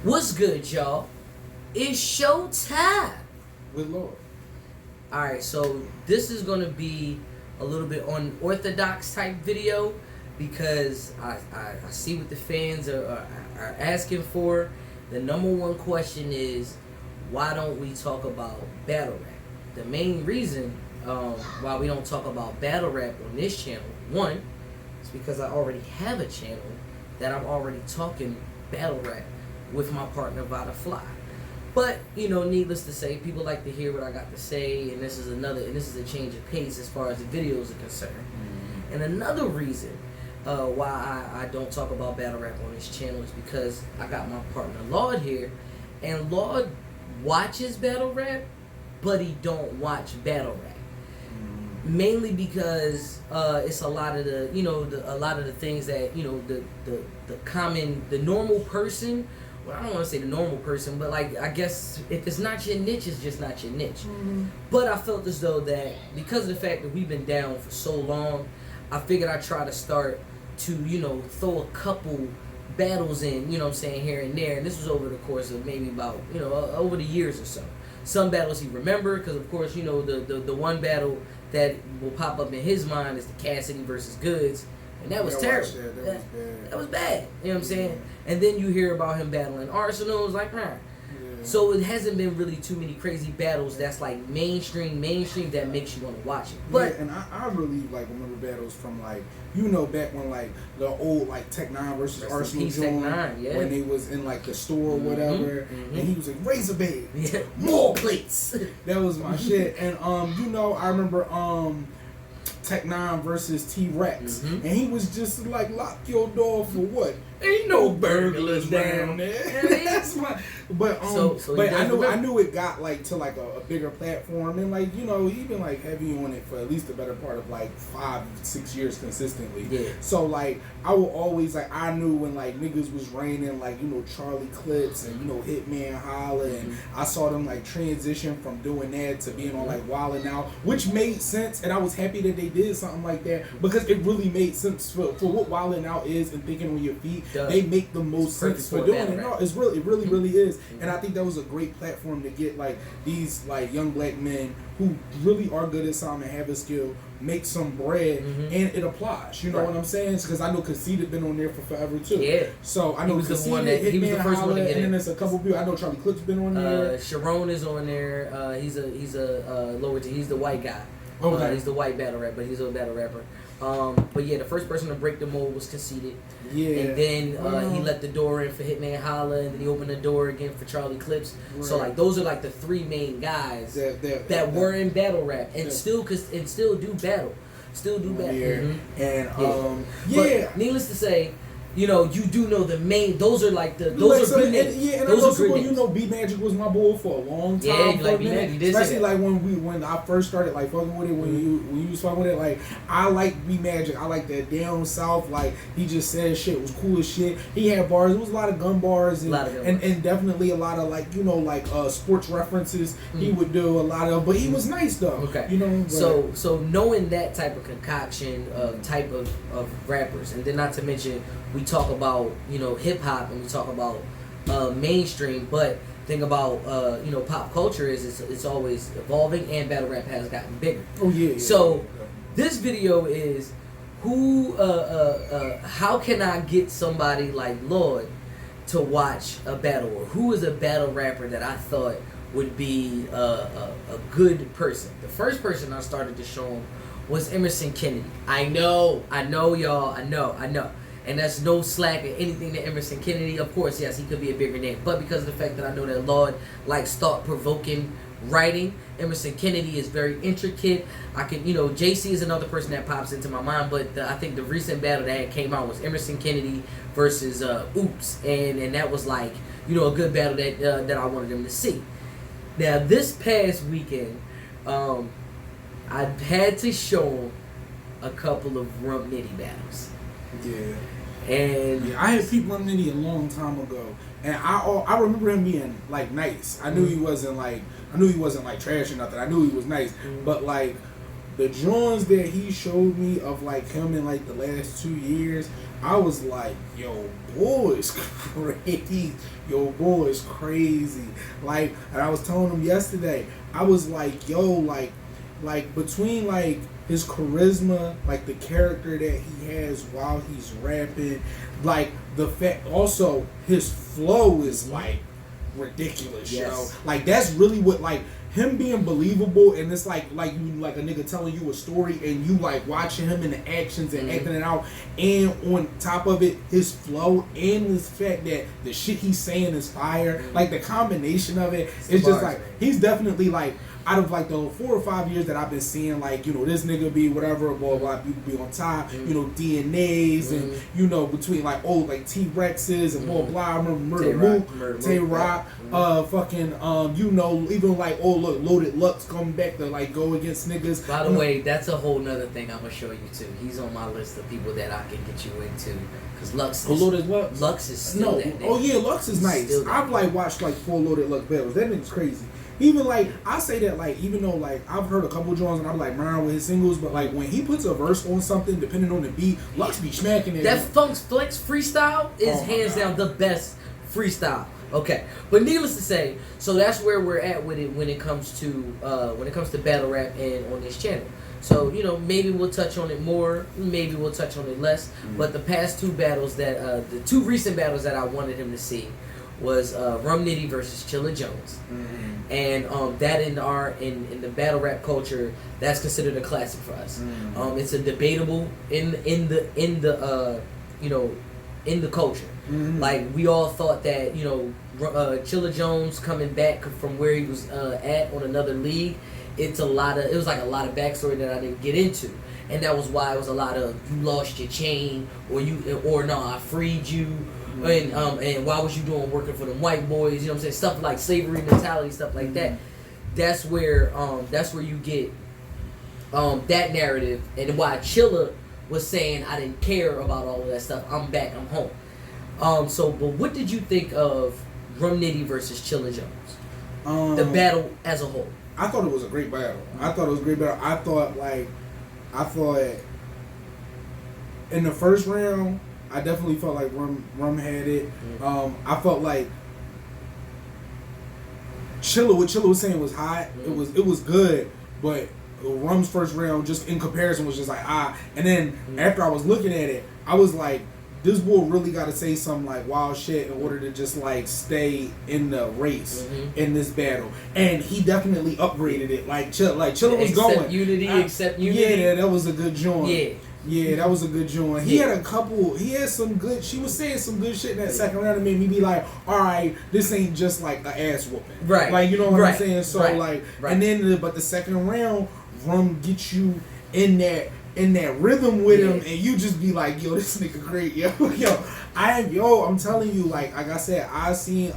What's good, y'all? It's showtime with Lord. Alright, so this is going to be a little bit unorthodox type video because I see what the fans are asking for. The number one question is, why don't we talk about battle rap? The main reason why we don't talk about battle rap on this channel, one, is because I already have a channel that I'm already talking battle rap with my partner Vada Fly. But, you know, needless to say, people like to hear what I got to say, and this is a change of pace as far as the videos are concerned. Mm-hmm. And another reason why I don't talk about battle rap on this channel is because I got my partner Lord here, and Lord watches battle rap, but he don't watch battle rap. Mainly because it's a lot of the, you know, a lot of the things that, you know, the normal person. Well, I don't want to say the normal person, but like, I guess if it's not your niche, it's just not your niche. Mm-hmm. But I felt as though that because of the fact that we've been down for so long, I figured I'd try to start to, you know, throw a couple battles in, you know what I'm saying, here and there. And this was over the course of maybe about, you know, over the years or so. Some battles he remembered, because of course, you know, the one battle that will pop up in his mind is the Cassidy versus Goods. And that was terrible. That was bad. You know what I'm saying? And then you hear about him battling Arsenal. It's like, nah. Yeah. So it hasn't been really too many crazy battles that's like mainstream that makes you want to watch it. But yeah, and I really like remember battles from like, you know, back when like the old like Tech 9 versus Arsenal joint, when they was in like the store or whatever, and he was like Razorblade, more plates. That was my shit. And you know, I remember Tech 9 versus T-Rex, and he was just like, lock your door for what? Ain't no burglars down there. That's my. But but I knew it got like to like a bigger platform, and like, you know, he been like heavy on it for at least the better part of like 5-6 years consistently. Yeah. So like I will always like, I knew when like niggas was raining like, you know, Charlie Clips and, you know, Hitman Holla, and I saw them like transition from doing that to being on like Wildin' Out, which made sense, and I was happy that they did something like that because it really made sense for what Wildin' Out is and thinking on your feet. They make the most sense for doing it. No, it really is. And I think that was a great platform to get like these like young black men who really are good at something and have a skill, make some bread, and it applies. You know what I'm saying? Because I know Conceited been on there for forever too. Yeah. So I know Conceited, he was the first one to get in. And then there's a couple people. I know Charlie Clips been on there. Sharon is on there. He's a lower tier. He's the white guy. Okay. He's the white battle rapper. He's a battle rapper. But yeah, the first person to break the mold was Conceited. Yeah. And then he let the door in for Hitman Holla, and then he opened the door again for Charlie Clips. Right. So like those are like the three main guys that were in battle rap and still do battle. Still do battle. Yeah. And But needless to say, you know, you do know the main. Those are like the those are good names. Yeah, and those are good names. You know, B Magic was my boy for a long time. Yeah, like B Magic. Especially like when I first started like fucking with it, when you was fucking with it, like I like B Magic. I like that down south. Like he just said shit was cool as shit. He had bars. It was a lot of gun bars and definitely a lot of like, you know, like sports references. He would do a lot of, but he was nice though. Okay, you know. So knowing that type of concoction type of rappers, and then not to mention, we talk about, you know, hip hop and we talk about mainstream, but thing about you know, pop culture is it's always evolving, and battle rap has gotten bigger. Oh yeah. So this video is how can I get somebody like Lord to watch a battle, or who is a battle rapper that I thought would be a good person. The first person I started to show him was Emerson Kennedy. I know y'all, I know. And that's no slack or anything to Emerson Kennedy. Of course, yes, he could be a bigger name. But because of the fact that I know that Lord likes thought-provoking writing, Emerson Kennedy is very intricate. I can, you know, JC is another person that pops into my mind. But I think the recent battle that came out was Emerson Kennedy versus Oops. And that was like, you know, a good battle that I wanted them to see. Now, this past weekend, I had to show him a couple of Rum Nitty battles. Yeah. And I had peeped Rum Nitty a long time ago, and I remember him being like nice. I knew he wasn't like trash or nothing. I knew he was nice, but like the drawings that he showed me of like him in like the last 2 years, I was like, yo, boy is crazy. Yo, boy is crazy. Like, and I was telling him yesterday, I was like, yo, like between like his charisma, like the character that he has while he's rapping, like the fact, also his flow is like ridiculous, yo. Like that's really what, like, him being believable, and it's like you like a nigga telling you a story and you like watching him in the actions and acting it out, and on top of it his flow and this fact that the shit he's saying is fire, like the combination of it, it's just like he's definitely like, out of like the 4 or 5 years that I've been seeing, like, you know, this nigga be whatever, blah blah, people be on top, you know, DNAs and you know, between like old like T-Rexes and blah blah. I remember Murder Mook, Tay-Rock, fucking you know, even like look, Loaded Lux coming back to like go against niggas. By the way, that's a whole nother thing I'm gonna show you too. He's on my list of people that I can get you into, because Lux is still that nigga. Oh yeah, Lux is nice. I've like watched like 4 Loaded Lux battles. That nigga's crazy. Even like, I say that like, even though like I've heard a couple of joints and I'm like around with his singles, but like when he puts a verse on something, depending on the beat, Lux be smacking it. That Funk's Flex freestyle is hands down the best freestyle. Okay, but needless to say, so that's where we're at with it when it comes to battle rap and on this channel. So, you know, maybe we'll touch on it more, maybe we'll touch on it less. But the past 2 battles that the 2 recent battles that I wanted him to see was Rum Nitty versus Chilla Jones, and that in the battle rap culture, that's considered a classic for us. It's a debatable in the culture. Like, we all thought that, you know, Chilla Jones coming back from where he was at on another league, it was like a lot of backstory that I didn't get into. And that was why it was a lot of, you lost your chain, or no, I freed you. And why was you working for them white boys? You know what I'm saying? Stuff like slavery mentality, stuff like that. That's where you get that narrative, and why Chilla was saying, I didn't care about all of that stuff. I'm back. I'm home. But what did you think of Rum Nitty versus Chilla Jones? The battle as a whole. I thought it was a great battle. I thought in the first round, I definitely felt like Rum had it. I felt like what Chilla was saying was hot. It was good, but Rum's first round, just in comparison, was just like And then after I was looking at it, I was like, this boy really got to say some like wild shit in order to just like stay in the race in this battle. And he definitely upgraded it. Like Chilla was going. Accept unity. Yeah, that was a good joint. Yeah, that was a good joint. He had some good, she was saying some good shit in that second round that made me be like, alright, this ain't just like an ass whooping. Right. Like, you know what I'm saying? So and then, but the second round, Rum gets you in that rhythm with him, and you just be like, yo, this nigga great, I'm telling you, like I said, I've seen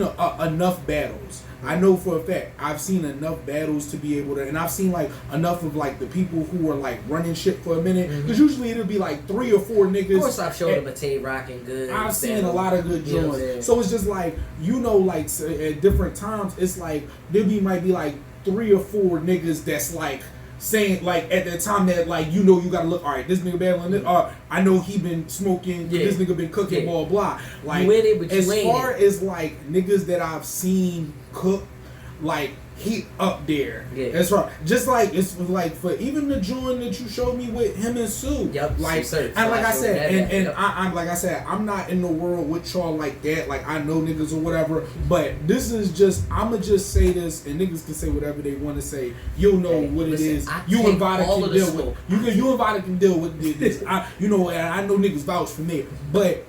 enough battles. I know for a fact I've seen enough battles to be able to, and I've seen like enough of like the people who are like running shit for a minute, because usually it'll be like 3 or 4 niggas. Of course, I've showed him a Tay-Rock and good. I've seen a lot of good joints. So it's just like, you know, like at different times, it's like might be like 3 or 4 niggas that's like saying, like, at that time that, like, you know, you gotta look, alright, this nigga battling this, I know he been smoking, this nigga been cooking, blah blah. Like, you in it, but you as far as like niggas that I've seen cook, like, he up there. That's right. Just like, it's like for even the joint that you showed me with him and Sue. Like, and like I said, I'm like I said, I'm not in the world with y'all like that. Like, I know niggas or whatever, but this is just, I'ma just say this, and niggas can say whatever they want to say. You'll know what it is. You and Vada can deal with. You and Vada can deal with this. You know, and I know niggas vouch for me, but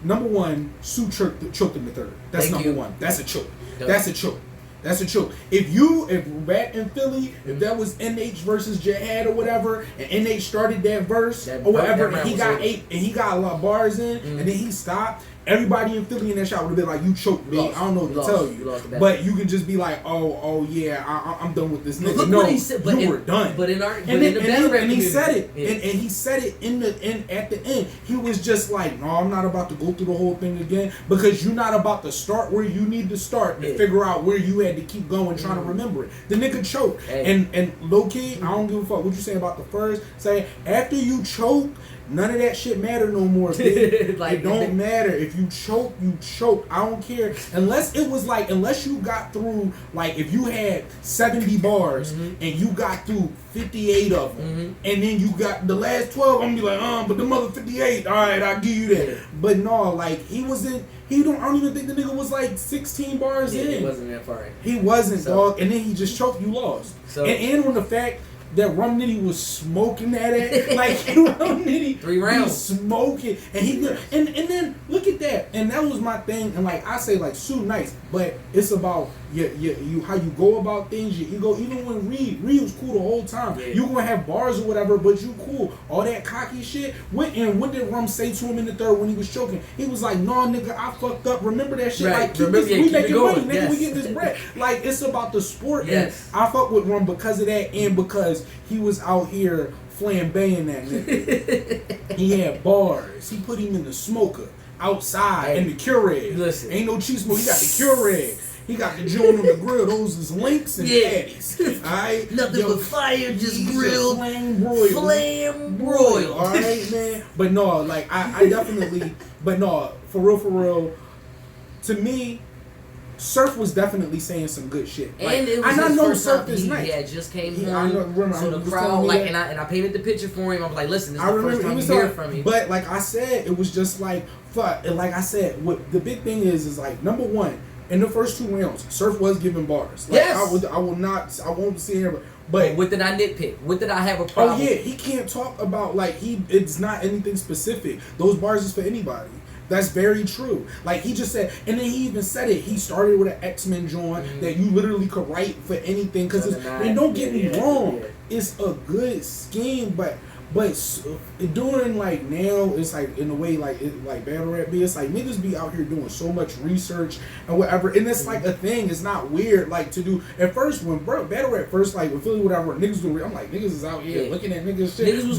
number one, Sue choked him the third. That's number one. That's a choke. That's a choke. That's a choke. If back in Philly, if that was NH versus Jihad or whatever, and NH started that verse or whatever, and he got a lot of bars in, and then he stopped, everybody in Philly in that shot would have been like, you choked, big. I don't know what to tell you. But you can just be like, oh yeah, I'm done with this nigga. No, you were done. But he said it. And he said it at the end. He was just like, no, I'm not about to go through the whole thing again, because you're not about to start where you need to start to figure out where you had to keep going trying to remember it. The nigga choked. And low key, I don't give a fuck what you say about the first. Say, after you choke, None of that shit matter no more. Like, it don't matter. If you choke, you choke. I don't care. Unless it was like, unless you got through, like, if you had 70 bars and you got through 58 of them, and then you got the last 12, I'm gonna be like, but the mother 58, alright, I'll give you that. But no, like, I don't even think the nigga was like 16 bars in. He wasn't that far in. He wasn't, dog. And then he just choked, you lost. So, and on the fact that Rum Nitty was smoking that ass, like Rum Nitty 3 rounds smoking, and then look at that, and that was my thing. And like I say, like Sue nice, but it's about you how you go about things, your ego. Even when Reed was cool the whole time. Yeah. You gonna have bars or whatever, but you cool. All that cocky shit. What did Rum say to him in the third when he was choking? He was like, "No, nigga, I fucked up. Remember that shit. Right. Like we making money, nigga. Yes. We getting this bread. Like it's about the sport." Yes. And I fuck with Rum because of that, and because he was out here flambeing that nigga. He had bars. He put him in the smoker outside in the Keurig. Listen, ain't no cheese smoke. He got the Keurig. He got the joint on the grill. Those is links and patties. Alright? Nothing but fire, just grilled. Flame broiled. Alright, man. But no, like I definitely, but no, for real, to me, Surf was definitely saying some good shit. Like, and it was I his know first Surf time. is nice. Yeah, just came home. So the crowd, like, and I painted the picture for him. I'm like, listen, this is the first time you hear from me. But like I said, it was just like, fuck. Like I said, what the big thing is like, number one, in the first 2 rounds, Surf was giving bars. Like, yes. I won't see him. But what did I nitpick? What did I have a problem? Oh yeah, he can't talk about like it's not anything specific. Those bars is for anybody. That's very true. Like he just said, and then he even said it. He started with an X-Men joint that you literally could write for anything. Cause and don't get me wrong, it's a good scheme, but doing like now, it's like in a way like battle rap be. It's like niggas be out here doing so much research and whatever, and it's like a thing. It's not weird like to do. At first, when battle rap first like with Philly whatever, niggas doing. I'm like niggas is out here looking at niggas shit. Niggas was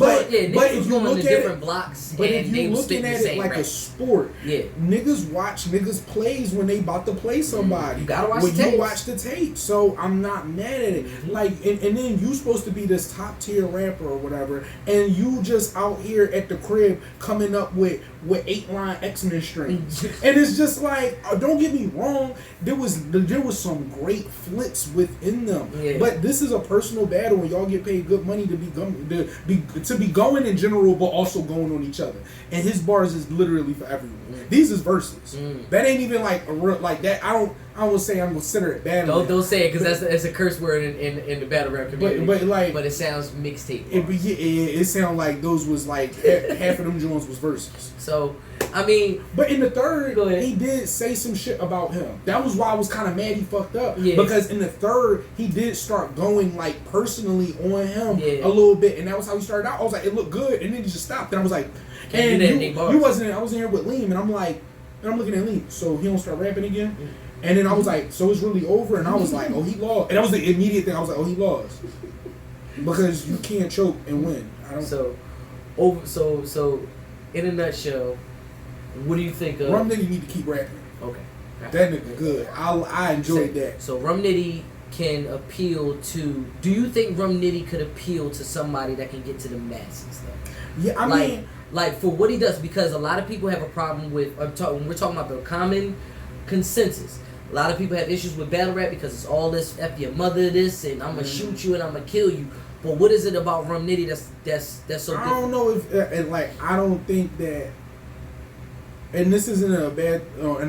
going to different blocks. But if you looking at it like a sport, niggas watch niggas plays when they about to play somebody. You gotta watch when the tapes. You watch the tape. So I'm not mad at it. Like and then you supposed to be this top tier rapper or whatever, and you just out here at the crib coming up with 8-line X-Men strings. And it's just like, don't get me wrong, there was some great flips within them. Yeah. But this is a personal battle and y'all get paid good money to be going in general, but also going on each other. And his bars is literally for everyone. These is verses. That ain't even like a real, like that. I don't say I'm consider it bad. Don't say it because that's a curse word in the battle rap community. But it sounds mixtape. It sounds like those was like half of them joints was verses. So I mean, but in the third, he did say some shit about him. That was why I was kind of mad he fucked up. Yeah. Because in the third, he did start going like personally on him a little bit, and that was how he started out. I was like, it looked good, and then he just stopped. And I was like, and you wasn't. I was in here with Liam, and I'm like, and I'm looking at Liam. So he don't start rapping again. And then I was like, so it's really over? And I was like, oh, he lost. And that was the immediate thing. I was like, oh, he lost. Because you can't choke and win. So in a nutshell, what do you think of... Rum Nitty need to keep rapping. Okay. That nigga good. I enjoyed that. So Rum Nitty can appeal to... Do you think Rum Nitty could appeal to somebody that can get to the masses, though? Yeah, I mean... Like, for what he does, because a lot of people have a problem with... when we're talking about the common consensus, a lot of people have issues with battle rap because it's all this F your mother this and I'm gonna shoot you and I'm gonna kill you. But what is it about Rum Nitty that's so different? I don't know if I don't think that, and this isn't in a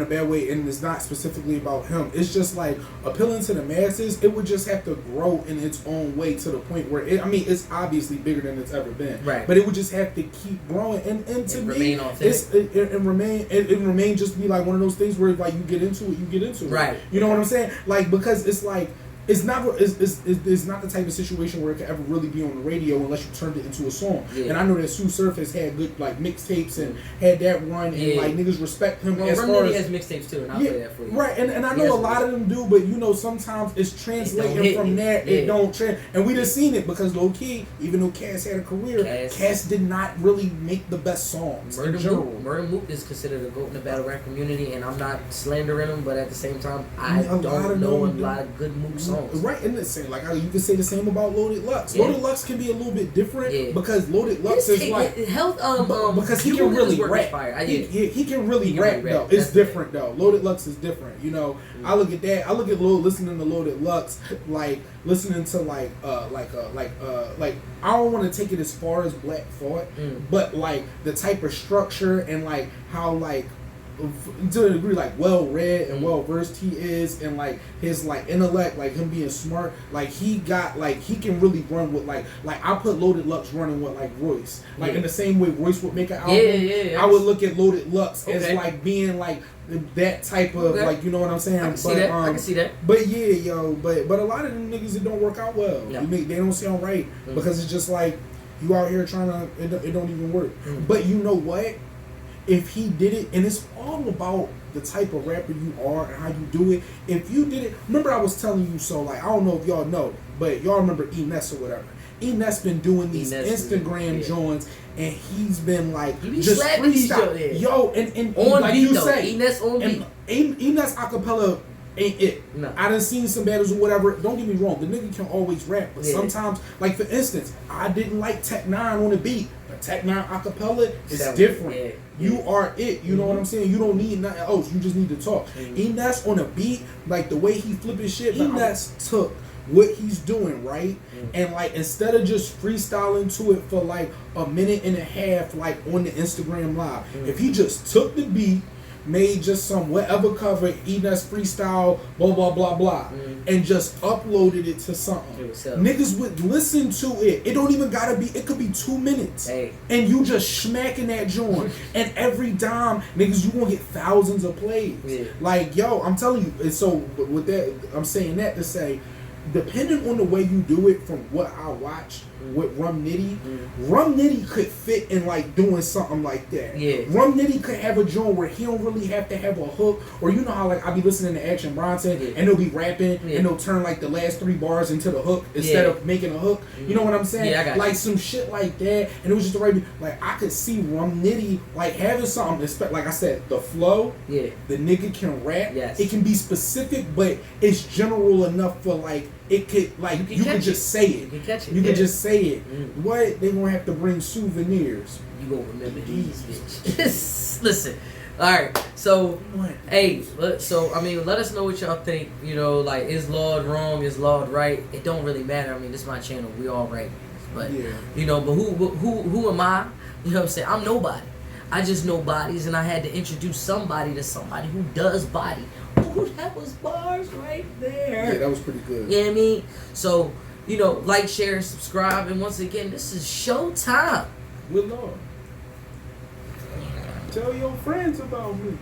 bad way, and it's not specifically about him. It's just like appealing to the masses. It would just have to grow in its own way to the point where it's obviously bigger than it's ever been. Right. But it would just have to keep growing, and to me, it remain just be like one of those things where like you get into it. Right. You know what I'm saying? Like because it's like. It's not the type of situation where it could ever really be on the radio unless you turned it into a song. Yeah. And I know that Sue Surf has had good like mixtapes and had that run and like niggas respect him. Well, Rum Nitty has mixtapes too, and I'll play that for you. Right, and I know a lot of them do, but you know sometimes it's translating from that. It don't and we just seen it because low key, even though Cass had a career, Cass did not really make the best songs. Murder Mook is considered a GOAT in the battle rap community, and I'm not slandering him, but at the same time, I don't know a lot of good Mook songs. songs. Right, and listen, like you can say the same about Loaded Lux. Yeah. Loaded Lux can be a little bit different because Loaded Lux is like because he can really rap. He can really rap though. It's different though. Loaded Lux is different. You know, I look at that. I look at listening to Loaded Lux, like listening to like I don't want to take it as far as Black Thought, but like the type of structure and like how like to a degree like well read and well versed he is, and like his like intellect, like him being smart, like he got like he can really run with like I put Loaded Lux running with like Royce, like in the same way Royce would make an album. I would look at Loaded Lux as like being like that type of like, you know what I'm saying? I can see that. I can see that. But yeah, yo, but a lot of them niggas, it don't work out well. No. They don't sound right because it's just like you out here trying to it don't even work. But you know what? If he did it, and it's all about the type of rapper you are and how you do it. If you did it, remember I was telling you, so like I don't know if y'all know, but y'all remember Ness or whatever. Ness been doing these Instagram joints, and he's been like just freestyle, yo, and on like beat, you though. say, Ness on beat. Ness acapella ain't it. No. I done seen some battles or whatever. Don't get me wrong, the nigga can always rap, but sometimes, like for instance, I didn't like Tech 9 on the beat, but Tech 9 acapella is different. You are it. You know what I'm saying? You don't need nothing else. You just need to talk. Ness on a beat, like the way he flipping shit, Ness took what he's doing, right? And like instead of just freestyling to it for like a minute and a half, like on the Instagram live, if he just took the beat, made just some whatever cover, Ness freestyle, blah blah blah blah, and just uploaded it to something, niggas would listen to it. It don't even gotta be. It could be 2 minutes, and you just smacking that joint, and every dime, niggas, you gonna get thousands of plays. Like yo, I'm telling you. And so with that, I'm saying that to say, depending on the way you do it, from what I watched with Rum Nitty, Rum Nitty could fit in like doing something like that. Rum Nitty could have a joint where he don't really have to have a hook, or you know how like I be listening to Action Bronson and they'll be rapping and they'll turn like the last 3 bars into the hook instead of making a hook. You know what I'm saying? I got like some shit like that, and it was just the right. Like I could see Rum Nitty like having something. Like I said, the flow. The nigga can rap. It can be specific, but it's general enough for like. It could like you could just say it. You can catch it. You could just say it. What they gonna have to bring souvenirs? You gonna remember these, bitch. Listen, all right. So hey, so I mean, let us know what y'all think. You know, like is Lord wrong? Is Lord right? It don't really matter. I mean, this is my channel. We all right, but you know, but who am I? You know what I'm saying? I'm nobody. I just know bodies, and I had to introduce somebody to somebody who does body. Ooh, that was bars right there. Yeah, that was pretty good. You know what I mean? So, you know, like, share, subscribe, and once again, this is showtime. Good Lord. Tell your friends about me.